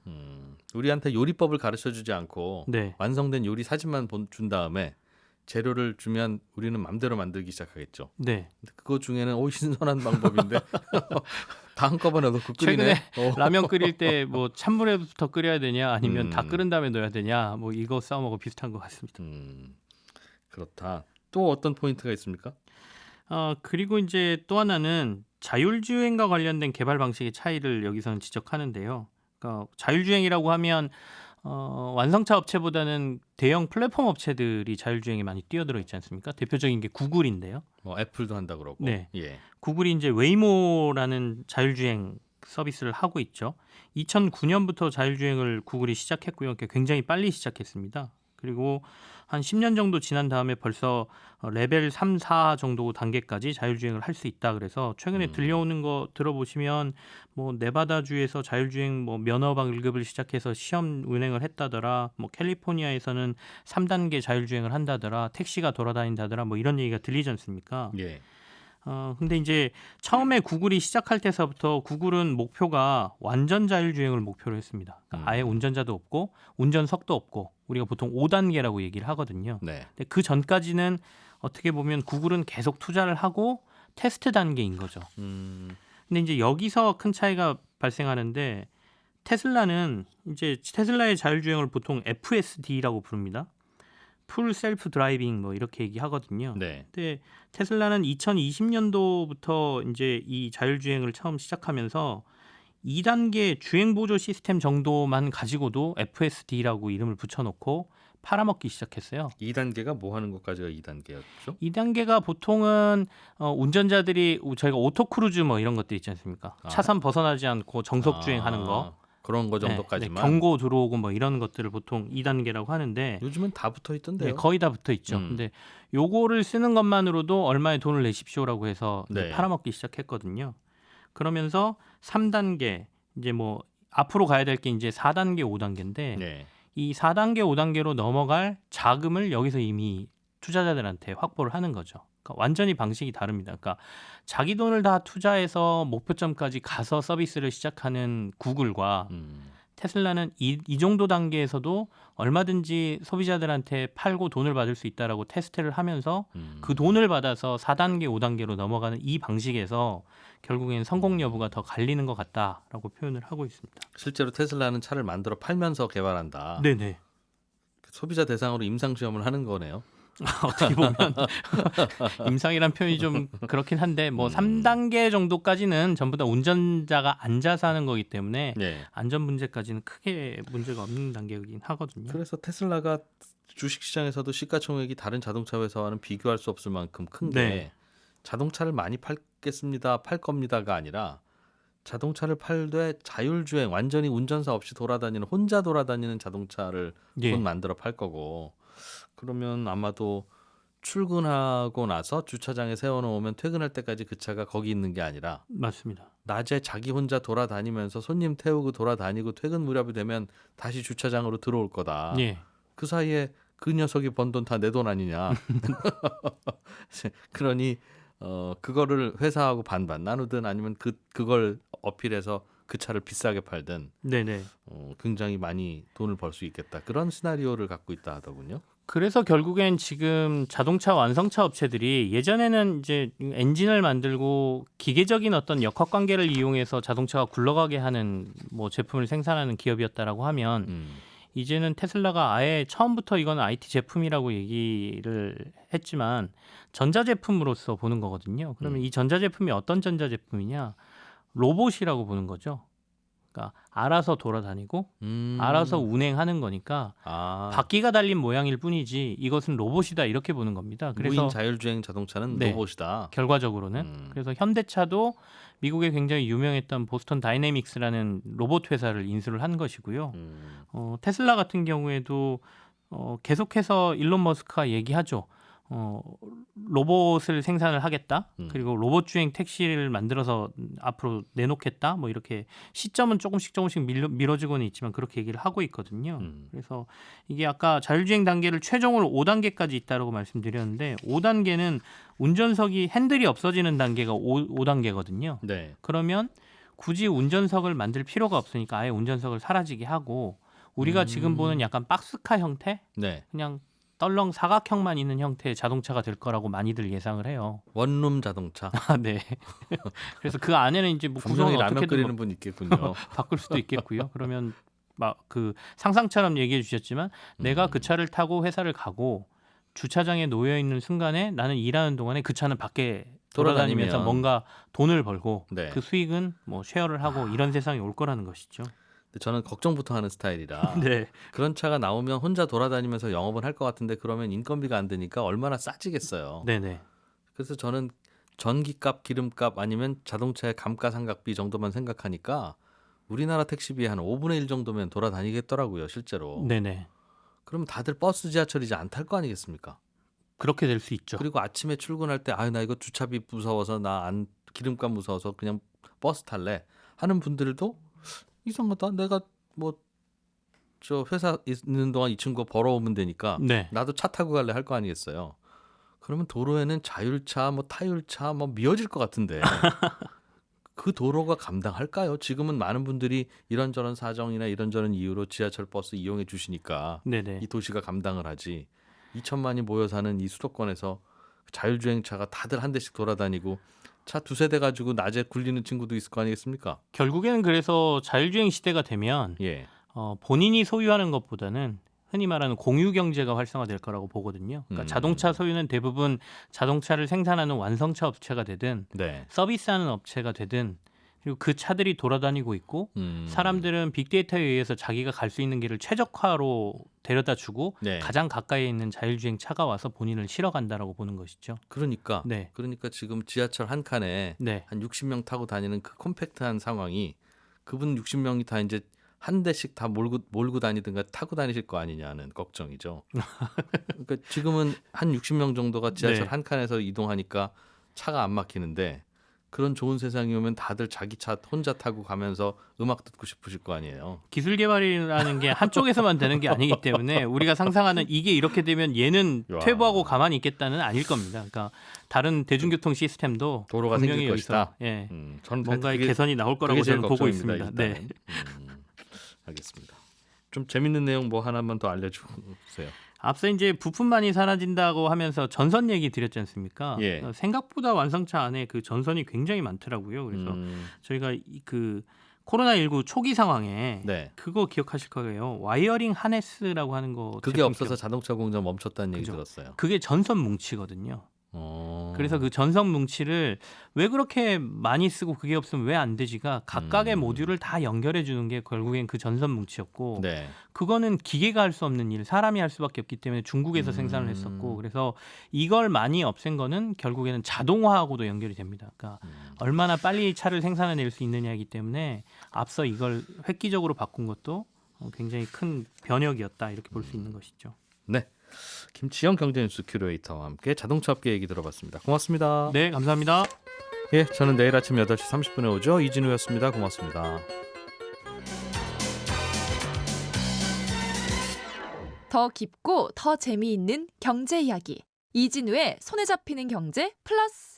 A: 우리한테 요리법을 가르쳐주지 않고
C: 네.
A: 완성된 요리 사진만 준 다음에 재료를 주면 우리는 맘대로 만들기 시작하겠죠.
C: 네.
A: 근데 그거 중에는 신선한 방법인데 다 한꺼번에 넣고 끓이네.
C: 최근에 라면 끓일 때 뭐 찬물에부터 끓여야 되냐 아니면 다 끓은 다음에 넣어야 되냐 뭐 이거 싸움하고 비슷한 것 같습니다.
A: 그렇다. 또 어떤 포인트가 있습니까?
C: 그리고 이제 또 하나는 자율주행과 관련된 개발 방식의 차이를 여기서는 지적하는데요. 그러니까 자율주행이라고 하면 완성차 업체보다는 대형 플랫폼 업체들이 자율주행에 많이 뛰어들어 있지 않습니까? 대표적인 게 구글인데요.
A: 뭐 애플도 한다 그러고.
C: 네.
A: 예.
C: 구글이 이제 웨이모라는 자율주행 서비스를 하고 있죠. 2009년부터 자율주행을 구글이 시작했고요. 굉장히 빨리 시작했습니다. 그리고 한 10년 정도 지난 다음에 벌써 레벨 3, 4 정도 단계까지 자율주행을 할 수 있다. 그래서 최근에 들려오는 거 들어보시면 뭐 네바다주에서 자율주행 뭐 면허 발급을 시작해서 시험 운행을 했다더라. 뭐 캘리포니아에서는 3단계 자율주행을 한다더라. 택시가 돌아다닌다더라. 뭐 이런 얘기가 들리지 않습니까?
A: 예.
C: 근데 이제 처음에 구글이 시작할 때서부터 구글은 목표가 완전 자율주행을 목표로 했습니다. 그러니까 아예 운전자도 없고 운전석도 없고 우리가 보통 5단계라고 얘기를 하거든요.
A: 네.
C: 근데 그 전까지는 어떻게 보면 구글은 계속 투자를 하고 테스트 단계인 거죠. 근데 이제 여기서 큰 차이가 발생하는데 테슬라는 이제 테슬라의 자율주행을 보통 FSD라고 부릅니다. 풀 셀프 드라이빙 뭐 이렇게 얘기하거든요.
A: 네.
C: 근데 테슬라는 2020년도부터 이제 이 자율주행을 처음 시작하면서 2단계 주행 보조 시스템 정도만 가지고도 FSD라고 이름을 붙여놓고 팔아먹기 시작했어요.
A: 2단계가 뭐 하는 것까지가 2단계였죠?
C: 2단계가 보통은 운전자들이 저희가 오토크루즈 뭐 이런 것들 있지 않습니까? 차선 벗어나지 않고 정속 주행하는 거.
A: 그런 거 정도까지만.
C: 경고 들어오고 뭐 이런 것들을 보통 2단계라고 하는데
A: 요즘은 다 붙어 있던데요.
C: 네, 거의 다 붙어 있죠. 근데 요거를 쓰는 것만으로도 얼마의 돈을 내십시오라고 해서
A: 네.
C: 팔아먹기 시작했거든요. 그러면서 3단계 이제 뭐 앞으로 가야 될 게 이제 4단계, 5단계인데
A: 네.
C: 이 4단계, 5단계로 넘어갈 자금을 여기서 이미 투자자들한테 확보를 하는 거죠. 그러니까 완전히 방식이 다릅니다. 그러니까 자기 돈을 다 투자해서 목표점까지 가서 서비스를 시작하는 구글과 테슬라는 이 정도 단계에서도 얼마든지 소비자들한테 팔고 돈을 받을 수 있다라고 테스트를 하면서 그 돈을 받아서 4단계, 5단계로 넘어가는 이 방식에서 결국엔 성공 여부가 더 갈리는 것 같다라고 표현을 하고 있습니다.
A: 실제로 테슬라는 차를 만들어 팔면서 개발한다.
C: 네네.
A: 소비자 대상으로 임상 시험을 하는 거네요.
C: 어떻게 보면 임상이란 표현이 좀 그렇긴 한데 뭐 3단계 정도까지는 전부 다 운전자가 앉아서 하는 거기 때문에
A: 네.
C: 안전 문제까지는 크게 문제가 없는 단계이긴 하거든요.
A: 그래서 테슬라가 주식시장에서도 시가총액이 다른 자동차 회사와는 비교할 수 없을 만큼 큰 게
C: 네.
A: 자동차를 많이 팔겠습니다, 팔 겁니다가 아니라 자동차를 팔되 자율주행, 완전히 운전사 없이 돌아다니는 혼자 돌아다니는 자동차를
C: 예.
A: 곧 만들어 팔 거고 그러면 아마도 출근하고 나서 주차장에 세워놓으면 퇴근할 때까지 그 차가 거기 있는 게 아니라
C: 맞습니다.
A: 낮에 자기 혼자 돌아다니면서 손님 태우고 돌아다니고 퇴근 무렵이 되면 다시 주차장으로 들어올 거다.
C: 예.
A: 그 사이에 그 녀석이 번 돈 다 내 돈 아니냐. 그러니 그거를 회사하고 반반 나누든 아니면 그걸 어필해서 그 차를 비싸게 팔든
C: 네네.
A: 굉장히 많이 돈을 벌 수 있겠다. 그런 시나리오를 갖고 있다 하더군요.
C: 그래서 결국엔 지금 자동차 완성차 업체들이 예전에는 이제 엔진을 만들고 기계적인 어떤 역학 관계를 이용해서 자동차가 굴러가게 하는 뭐 제품을 생산하는 기업이었다라고 하면 이제는 테슬라가 아예 처음부터 이건 IT 제품이라고 얘기를 했지만 전자제품으로서 보는 거거든요. 그러면 이 전자제품이 어떤 전자제품이냐? 로봇이라고 보는 거죠. 그러니까 알아서 돌아다니고 알아서 운행하는 거니까 바퀴가 달린 모양일 뿐이지 이것은 로봇이다 이렇게 보는 겁니다. 그래서
A: 무인 자율주행 자동차는
C: 네,
A: 로봇이다.
C: 결과적으로는 그래서 현대차도 미국에 굉장히 유명했던 보스턴 다이내믹스라는 로봇 회사를 인수를 한 것이고요. 테슬라 같은 경우에도 계속해서 일론 머스크가 얘기하죠. 로봇을 생산을 하겠다. 그리고 로봇 주행 택시를 만들어서 앞으로 내놓겠다. 뭐 이렇게 시점은 조금씩 미뤄지고는 있지만 그렇게 얘기를 하고 있거든요. 그래서 이게 아까 자율주행 단계를 최종으로 5단계까지 있다라고 말씀드렸는데 5단계는 운전석이 핸들이 없어지는 단계가 5단계거든요.
A: 네.
C: 그러면 굳이 운전석을 만들 필요가 없으니까 아예 운전석을 사라지게 하고 우리가 지금 보는 약간 박스카 형태?
A: 네.
C: 그냥 떨렁 사각형만 있는 형태의 자동차가 될 거라고 많이들 예상을 해요.
A: 원룸 자동차.
C: 아, 네. 그래서 그 안에는 이제 뭐
A: 분명히
C: 구성을
A: 라면
C: 어떻게든
A: 끓이는 분 있겠군요.
C: 바꿀 수도 있겠고요. 그러면 막 그 상상처럼 얘기해 주셨지만 내가 그 차를 타고 회사를 가고 주차장에 놓여 있는 순간에 나는 일하는 동안에 그 차는 밖에 돌아다니면서
A: 돌아다니면.
C: 뭔가 돈을 벌고
A: 네.
C: 그 수익은 뭐 쉐어를 하고 이런 세상이 올 거라는 것이죠.
A: 근데 저는 걱정부터 하는 스타일이라
C: 네.
A: 그런 차가 나오면 혼자 돌아다니면서 영업을 할 것 같은데 그러면 인건비가 안 드니까 얼마나 싸지겠어요.
C: 네네.
A: 그래서 저는 전기값, 기름값 아니면 자동차의 감가상각비 정도만 생각하니까 우리나라 택시비 한 5분의 1 정도면 돌아다니겠더라고요, 실제로.
C: 네네.
A: 그러면 다들 버스, 지하철 이제 안 탈 거 아니겠습니까?
C: 그렇게 될 수 있죠.
A: 그리고 아침에 출근할 때 아유 나 이거 주차비 무서워서 나 안 기름값 무서워서 그냥 버스 탈래 하는 분들도 이상하다. 내가 뭐 저 회사 있는 동안 이 친구 벌어오면 되니까
C: 네.
A: 나도 차 타고 갈래 할 거 아니겠어요. 그러면 도로에는 자율차, 뭐 타율차, 뭐 미어질 것 같은데 그 도로가 감당할까요? 지금은 많은 분들이 이런저런 사정이나 이런저런 이유로 지하철 버스 이용해 주시니까
C: 네네.
A: 이 도시가 감당을 하지. 2천만이 모여 사는 이 수도권에서 자율주행차가 다들 한 대씩 돌아다니고 차 두세 대 가지고 낮에 굴리는 친구도 있을 거 아니겠습니까?
C: 결국에는 그래서 자율주행 시대가 되면
A: 예.
C: 본인이 소유하는 것보다는 흔히 말하는 공유 경제가 활성화될 거라고 보거든요. 그러니까 자동차 소유는 대부분 자동차를 생산하는 완성차 업체가 되든
A: 네.
C: 서비스하는 업체가 되든 그리고 그 차들이 돌아다니고 있고 사람들은 빅데이터에 의해서 자기가 갈 수 있는 길을 최적화로 데려다 주고
A: 네.
C: 가장 가까이에 있는 자율주행 차가 와서 본인을 실어 간다라고 보는 것이죠.
A: 그러니까
C: 네.
A: 그러니까 지금 지하철 한 칸에
C: 네.
A: 한 60명 타고 다니는 그 콤팩트한 상황이 그분 60명이 다 이제 한 대씩 다 몰고 다니든가 타고 다니실 거 아니냐는 걱정이죠. 그러니까 지금은 한 60명 정도가 지하철
C: 네.
A: 한 칸에서 이동하니까 차가 안 막히는데 그런 좋은 세상이 오면 다들 자기 차 혼자 타고 가면서 음악 듣고 싶으실 거 아니에요.
C: 기술 개발이라는 게 한쪽에서만 되는 게 아니기 때문에 우리가 상상하는 이게 이렇게 되면 얘는
A: 야.
C: 퇴보하고 가만히 있겠다는 아닐 겁니다. 그러니까 다른 대중교통 시스템도
A: 도로가
C: 분명히
A: 생길
C: 여기서,
A: 것이다.
C: 예,
A: 저는
C: 뭔가의
A: 그게
C: 개선이 나올 거라고
A: 그게 제일
C: 저는 보고
A: 걱정입니다,
C: 있습니다. 네.
A: 일단은. 알겠습니다. 좀 재밌는 내용 뭐 하나만 더 알려주세요.
C: 앞서 이제 부품만이 사라진다고 하면서 전선 얘기 드렸지 않습니까?
A: 예.
C: 생각보다 완성차 안에 그 전선이 굉장히 많더라고요. 그래서 저희가 그 코로나19 초기 상황에
A: 네.
C: 그거 기억하실 거예요. 와이어링 하네스라고 하는 거.
A: 그게
C: 제품
A: 없어서 자동차 공장 멈췄다는 얘기
C: 그죠.
A: 들었어요.
C: 그게 전선 뭉치거든요. 그래서 그 전선 뭉치를 왜 그렇게 많이 쓰고 그게 없으면 왜 안 되지가 각각의 모듈을 다 연결해 주는 게 결국엔 그 전선 뭉치였고
A: 네.
C: 그거는 기계가 할 수 없는 일, 사람이 할 수밖에 없기 때문에 중국에서 생산을 했었고 그래서 이걸 많이 없앤 거는 결국에는 자동화하고도 연결이 됩니다. 그러니까 얼마나 빨리 차를 생산해낼 수 있느냐이기 때문에 앞서 이걸 획기적으로 바꾼 것도 굉장히 큰 변혁이었다 이렇게 볼 수 있는 것이죠.
A: 네. 김치영 경제뉴스 큐레이터와 함께 자동차 업계 얘기 들어봤습니다. 고맙습니다.
C: 네, 감사합니다.
A: 예, 저는 내일 아침 8시 30분에 오죠. 이진우였습니다. 고맙습니다.
D: 더 깊고 더 재미있는 경제 이야기. 이진우의 손에 잡히는 경제 플러스.